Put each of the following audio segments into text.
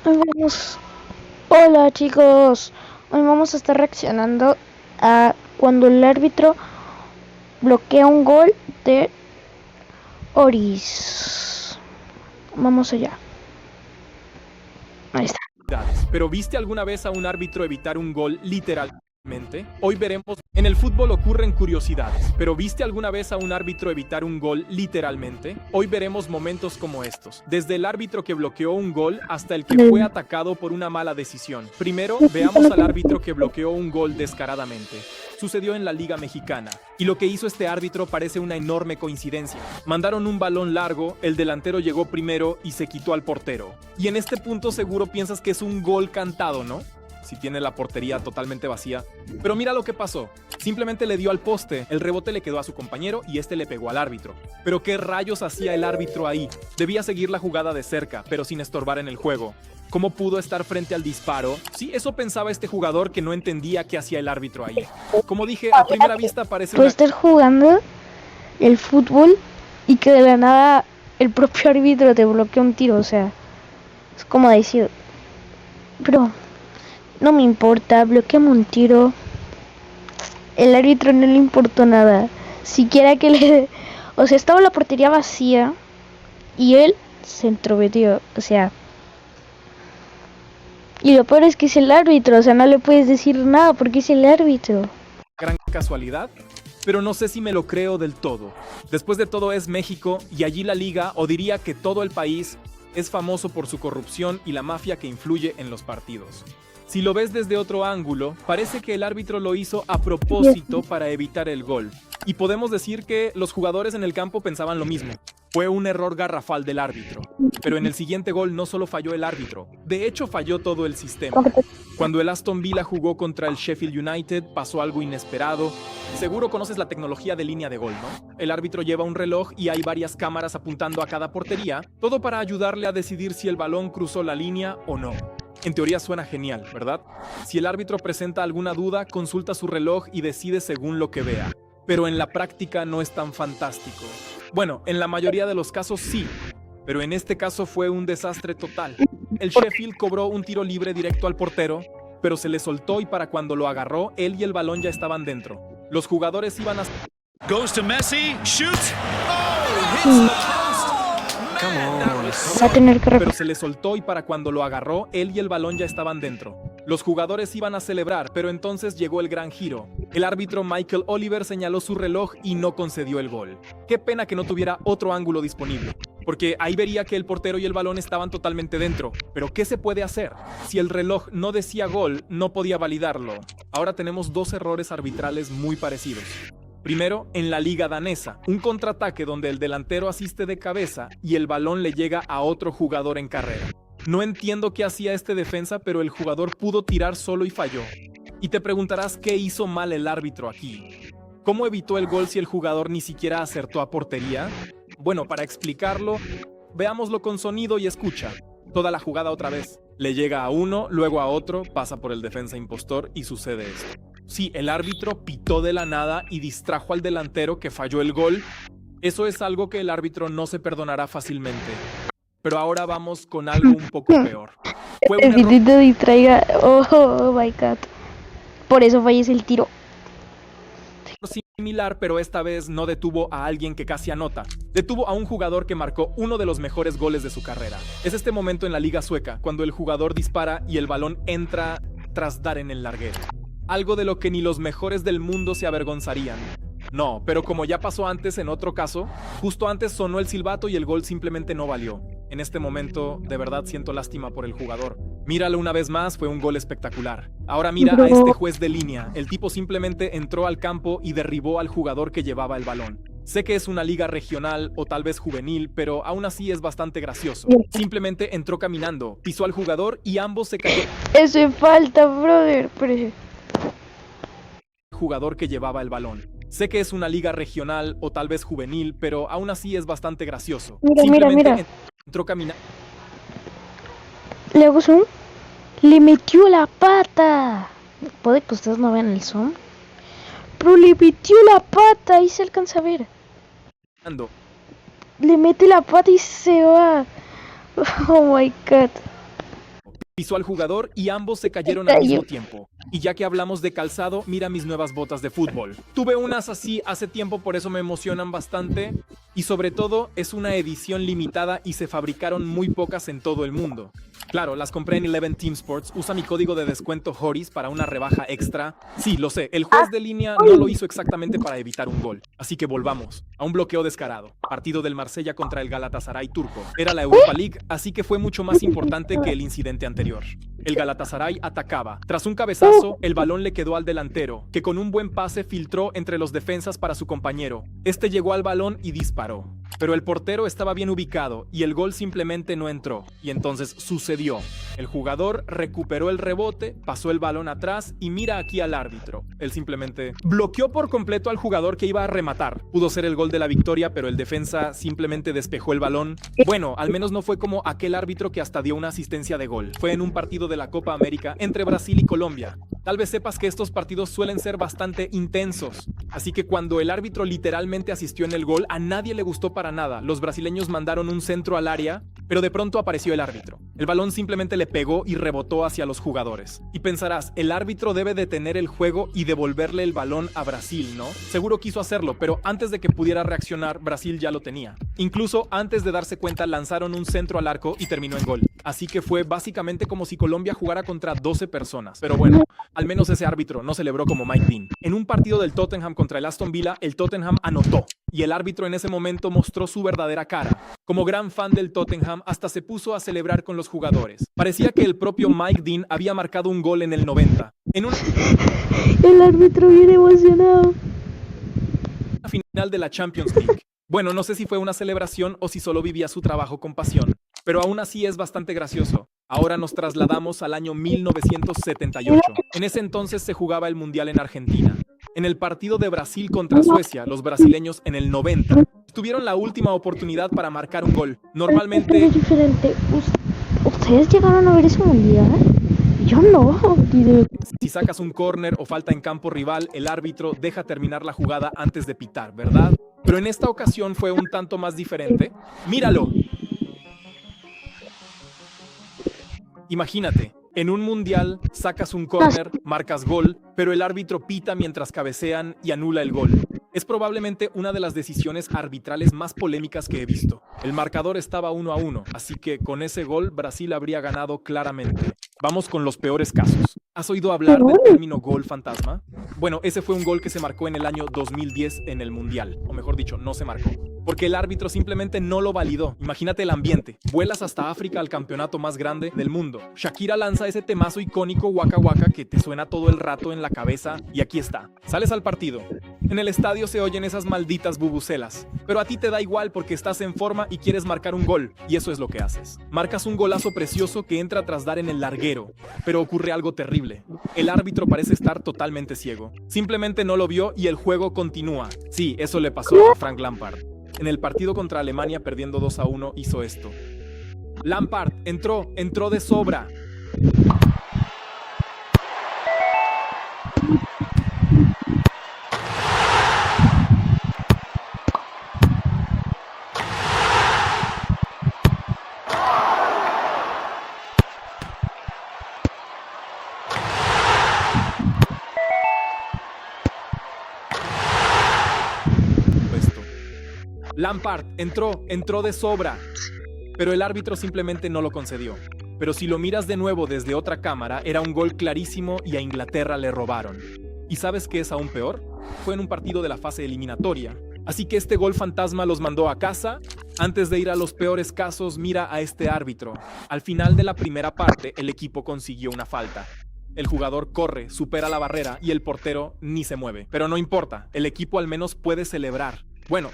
Hoy vamos... Hola chicos, hoy vamos a estar reaccionando a cuando el árbitro bloquea un gol de Oris. Vamos allá. Ahí está. ¿Pero viste alguna vez a un árbitro evitar un gol literalmente? Hoy veremos, en el fútbol ocurren curiosidades, pero ¿viste alguna vez a un árbitro evitar un gol literalmente? Hoy veremos momentos como estos, desde el árbitro que bloqueó un gol hasta el que fue atacado por una mala decisión. Primero, veamos al árbitro que bloqueó un gol descaradamente. Sucedió en la Liga Mexicana, y lo que hizo este árbitro parece una enorme coincidencia. Mandaron un balón largo, el delantero llegó primero y se quitó al portero. Y en este punto seguro piensas que es un gol cantado, ¿no? Si tiene la portería totalmente vacía. Pero mira lo que pasó. Simplemente le dio al poste, el rebote le quedó a su compañero y este le pegó al árbitro. Pero ¿qué rayos hacía el árbitro ahí? Debía seguir la jugada de cerca, pero sin estorbar en el juego. ¿Cómo pudo estar frente al disparo? Sí, eso pensaba este jugador que no entendía qué hacía el árbitro ahí. Como dije, a primera vista parece Puede estar jugando el fútbol y que de la nada el propio árbitro te bloquea un tiro, o sea, es como decir, bro, no me importa, bloqueame un tiro. El árbitro no le importó nada. Siquiera que le... O sea, estaba la portería vacía y él se entrometió, o sea... Y lo peor es que es el árbitro, o sea, no le puedes decir nada porque es el árbitro. gran casualidad, pero no sé si me lo creo del todo. Después de todo es México y allí la liga, o diría que todo el país, es famoso por su corrupción y la mafia que influye en los partidos. Si lo ves desde otro ángulo, parece que el árbitro lo hizo a propósito para evitar el gol. Y podemos decir que los jugadores en el campo pensaban lo mismo. Fue un error garrafal del árbitro. Pero en el siguiente gol no solo falló el árbitro, de hecho falló todo el sistema. Cuando el Aston Villa jugó contra el Sheffield United, pasó algo inesperado. Seguro conoces la tecnología de línea de gol, ¿no? El árbitro lleva un reloj y hay varias cámaras apuntando a cada portería, todo para ayudarle a decidir si el balón cruzó la línea o no. En teoría suena genial, ¿verdad? Si el árbitro presenta alguna duda, consulta su reloj y decide según lo que vea. Pero en la práctica no es tan fantástico. Bueno, en la mayoría de los casos sí, pero en este caso fue un desastre total. El Sheffield cobró un tiro libre directo al portero, pero se le soltó y para cuando lo agarró, él y el balón ya estaban dentro. Los jugadores iban a... Goes to Messi, shoots. Oh, hits the post. Va a tener que Pero se le soltó y para cuando lo agarró, él y el balón ya estaban dentro. Los jugadores iban a celebrar, pero entonces llegó el gran giro. El árbitro Michael Oliver señaló su reloj y no concedió el gol. Qué pena que no tuviera otro ángulo disponible, porque ahí vería que el portero y el balón estaban totalmente dentro. Pero ¿qué se puede hacer? Si el reloj no decía gol, no podía validarlo. Ahora tenemos dos errores arbitrales muy parecidos. Primero, en la liga danesa, un contraataque donde el delantero asiste de cabeza y el balón le llega a otro jugador en carrera. No entiendo qué hacía este defensa, pero el jugador pudo tirar solo y falló. Y te preguntarás qué hizo mal el árbitro aquí. ¿Cómo evitó el gol si el jugador ni siquiera acertó a portería? Bueno, para explicarlo, veámoslo con sonido y escucha. Toda la jugada otra vez. Le llega a uno, luego a otro, pasa por el defensa impostor y sucede esto. Sí, el árbitro pitó de la nada y distrajo al delantero que falló el gol. Eso es algo que el árbitro no se perdonará fácilmente. Pero ahora vamos con algo un poco peor. Fue el un error pitito distraiga. Oh my god. Por eso fallece el tiro. similar, pero esta vez no detuvo a alguien que casi anota. Detuvo a un jugador que marcó uno de los mejores goles de su carrera. Es este momento en la liga sueca, cuando el jugador dispara y el balón entra tras dar en el larguero. Algo de lo que ni los mejores del mundo se avergonzarían. No, pero como ya pasó antes en otro caso, justo antes sonó el silbato y el gol simplemente no valió. En este momento, de verdad siento lástima por el jugador. Míralo una vez más, fue un gol espectacular. Ahora mira a este juez de línea. El tipo simplemente entró al campo y derribó al jugador que llevaba el balón. Sé que es una liga regional o tal vez juvenil, pero aún así es bastante gracioso. Simplemente entró caminando, pisó al jugador y ambos se cayeron. Eso es falta, brother. Jugador que llevaba el balón. Sé que es una liga regional o tal vez juvenil, pero aún así es bastante gracioso. Mira. Entró caminando. Le hago zoom. Le metió la pata. Puede que ustedes no vean el zoom. Pero le metió la pata. Ahí se alcanza a ver. Le mete la pata y se va. Oh my god. pisó al jugador y ambos se cayeron al mismo tiempo. Y ya que hablamos de calzado, mira mis nuevas botas de fútbol. Tuve unas así hace tiempo, por eso me emocionan bastante. Y sobre todo, es una edición limitada y se fabricaron muy pocas en todo el mundo. Claro, las compré en Eleven Team Sports. Usa mi código de descuento Horis para una rebaja extra. Sí, lo sé, el juez de línea no lo hizo exactamente para evitar un gol. Así que volvamos a un bloqueo descarado. Partido del Marsella contra el Galatasaray turco. Era la Europa League, así que fue mucho más importante que el incidente anterior. El Galatasaray atacaba. Tras un cabezazo, el balón le quedó al delantero, que con un buen pase filtró entre los defensas para su compañero. Este llegó al balón y disparó. Pero el portero estaba bien ubicado y el gol simplemente no entró. Y entonces sucedió. El jugador recuperó el rebote, pasó el balón atrás y mira aquí al árbitro. Él simplemente bloqueó por completo al jugador que iba a rematar. Pudo ser el gol de la victoria, pero el defensa simplemente despejó el balón. Bueno, al menos no fue como aquel árbitro que hasta dio una asistencia de gol. Fue en un partido de la Copa América entre Brasil y Colombia. Tal vez sepas que estos partidos suelen ser bastante intensos. Así que cuando el árbitro literalmente asistió en el gol, a nadie le gustó para nada. Los brasileños mandaron un centro al área, pero de pronto apareció el árbitro. El balón simplemente le pegó y rebotó hacia los jugadores. Y pensarás, el árbitro debe detener el juego y devolverle el balón a Brasil, ¿no? Seguro quiso hacerlo, pero antes de que pudiera reaccionar, Brasil ya lo tenía. Incluso antes de darse cuenta, lanzaron un centro al arco y terminó en gol. Así que fue básicamente como si Colombia jugara contra 12 personas. Pero bueno, al menos ese árbitro no celebró como Mike Dean. En un partido del Tottenham contra el Aston Villa, el Tottenham anotó. Y el árbitro en ese momento mostró su verdadera cara. Como gran fan del Tottenham, hasta se puso a celebrar con los jugadores. Parecía que el propio Mike Dean había marcado un gol en el 90. En una El árbitro viene emocionado. final de la Champions League. Bueno, no sé si fue una celebración o si solo vivía su trabajo con pasión, pero aún así es bastante gracioso. Ahora nos trasladamos al año 1978. En ese entonces se jugaba el Mundial en Argentina. En el partido de Brasil contra Suecia, los brasileños en el 90 tuvieron la última oportunidad para marcar un gol. Normalmente... Es diferente. ¿Ustedes llegaron a ver ese mundial? Yo no. Si sacas un córner o falta en campo rival, el árbitro deja terminar la jugada antes de pitar, ¿verdad? Pero en esta ocasión fue un tanto más diferente. ¡Míralo! Imagínate, en un mundial sacas un córner, marcas gol, pero el árbitro pita mientras cabecean y anula el gol. Es probablemente una de las decisiones arbitrales más polémicas que he visto. El marcador estaba 1-1, así que con ese gol Brasil habría ganado claramente. Vamos con los peores casos. ¿Has oído hablar del término gol fantasma? Bueno, ese fue un gol que se marcó en el año 2010 en el Mundial. O mejor dicho, no se marcó. Porque el árbitro simplemente no lo validó. Imagínate el ambiente. Vuelas hasta África al campeonato más grande del mundo. Shakira lanza ese temazo icónico Waka Waka que te suena todo el rato en la cabeza y aquí está. Sales al partido. En el estadio se oyen esas malditas bubucelas. Pero a ti te da igual porque estás en forma y quieres marcar un gol. Y eso es lo que haces. Marcas un golazo precioso que entra tras dar en el larguero. Pero ocurre algo terrible. El árbitro parece estar totalmente ciego. Simplemente no lo vio y el juego continúa. Sí, eso le pasó a Frank Lampard. En el partido contra Alemania, perdiendo 2-1, hizo esto. Lampard entró de sobra. Lampard entró de sobra, pero el árbitro simplemente no lo concedió. Pero si lo miras de nuevo desde otra cámara, era un gol clarísimo y a Inglaterra le robaron. ¿Y sabes qué es aún peor? Fue en un partido de la fase eliminatoria. Así que este gol fantasma los mandó a casa. Antes de ir a los peores casos, mira a este árbitro. Al final de la primera parte, el equipo consiguió una falta. El jugador corre, supera la barrera y el portero ni se mueve. Pero no importa, el equipo al menos puede celebrar. Bueno,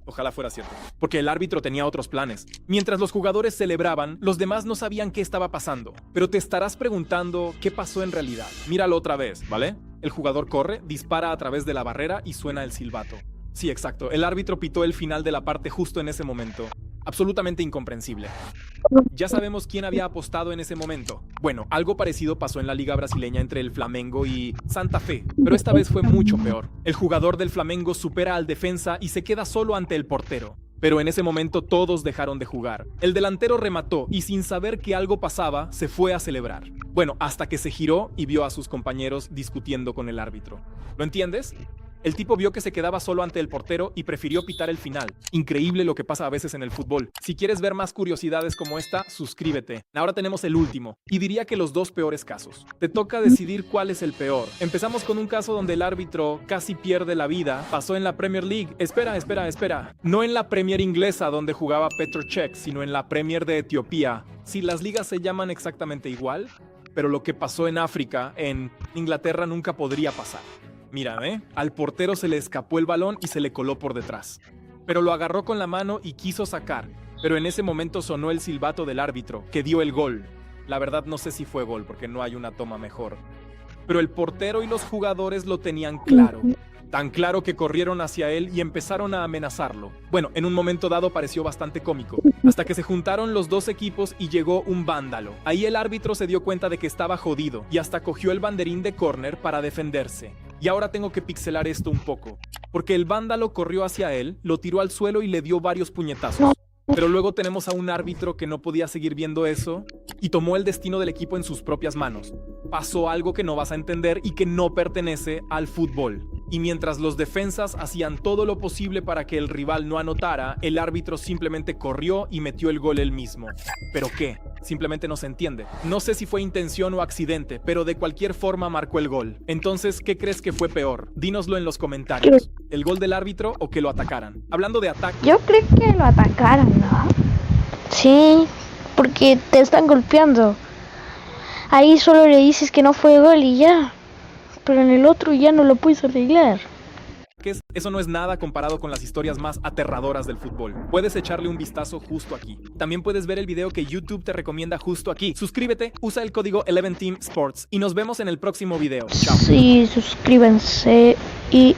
ojalá fuera cierto, porque el árbitro tenía otros planes. Mientras los jugadores celebraban, los demás no sabían qué estaba pasando. Pero te estarás preguntando qué pasó en realidad. Míralo otra vez, ¿vale? El jugador corre, dispara a través de la barrera y suena el silbato. Sí, exacto. El árbitro pitó el final de la parte justo en ese momento. Absolutamente incomprensible. Ya sabemos quién había apostado en ese momento. Bueno, algo parecido pasó en la liga brasileña entre el Flamengo y Santa Fe, pero esta vez fue mucho peor. El jugador del Flamengo supera al defensa y se queda solo ante el portero. pero en ese momento todos dejaron de jugar. El delantero remató y sin saber que algo pasaba, se fue a celebrar. Bueno, hasta que se giró y vio a sus compañeros discutiendo con el árbitro. ¿Lo entiendes? El tipo vio que se quedaba solo ante el portero y prefirió pitar el final. Increíble lo que pasa a veces en el fútbol. Si quieres ver más curiosidades como esta, suscríbete. Ahora tenemos el último, y diría que los dos peores casos. Te toca decidir cuál es el peor. Empezamos con un caso donde el árbitro casi pierde la vida. Pasó en la Premier League. Espera. No en la Premier inglesa donde jugaba Petr Cech, sino en la Premier de Etiopía. Si las ligas se llaman exactamente igual, pero lo que pasó en África, en Inglaterra, nunca podría pasar. Mira, al portero se le escapó el balón y se le coló por detrás. Pero lo agarró con la mano y quiso sacar. Pero en ese momento sonó el silbato del árbitro, que dio el gol. La verdad no sé si fue gol, porque no hay una toma mejor. Pero el portero y los jugadores lo tenían claro. Tan claro que corrieron hacia él y empezaron a amenazarlo. Bueno, en un momento dado pareció bastante cómico, hasta que se juntaron los dos equipos y llegó un vándalo. Ahí el árbitro se dio cuenta de que estaba jodido y hasta cogió el banderín de córner para defenderse. Y ahora tengo que pixelar esto un poco, porque el vándalo corrió hacia él, lo tiró al suelo y le dio varios puñetazos. Pero luego tenemos a un árbitro que no podía seguir viendo eso y tomó el destino del equipo en sus propias manos. Pasó algo que no vas a entender y que no pertenece al fútbol. Y mientras los defensas hacían todo lo posible para que el rival no anotara, el árbitro simplemente corrió y metió el gol él mismo. ¿Pero qué? Simplemente no se entiende. No sé si fue intención o accidente, pero de cualquier forma marcó el gol. Entonces, ¿qué crees que fue peor? Dínoslo en los comentarios. ¿El gol del árbitro o que lo atacaran? Hablando de ataque... Yo creo que lo atacaron, ¿no? Sí, porque te están golpeando. Ahí solo le dices que no fue gol y ya. Pero en el otro ya no lo puedes arreglar. Eso no es nada comparado con las historias más aterradoras del fútbol. Puedes echarle un vistazo justo aquí. También puedes ver el video que YouTube te recomienda justo aquí. Suscríbete, usa el código 11teamsports y nos vemos en el próximo video. Chao. Sí, suscríbanse y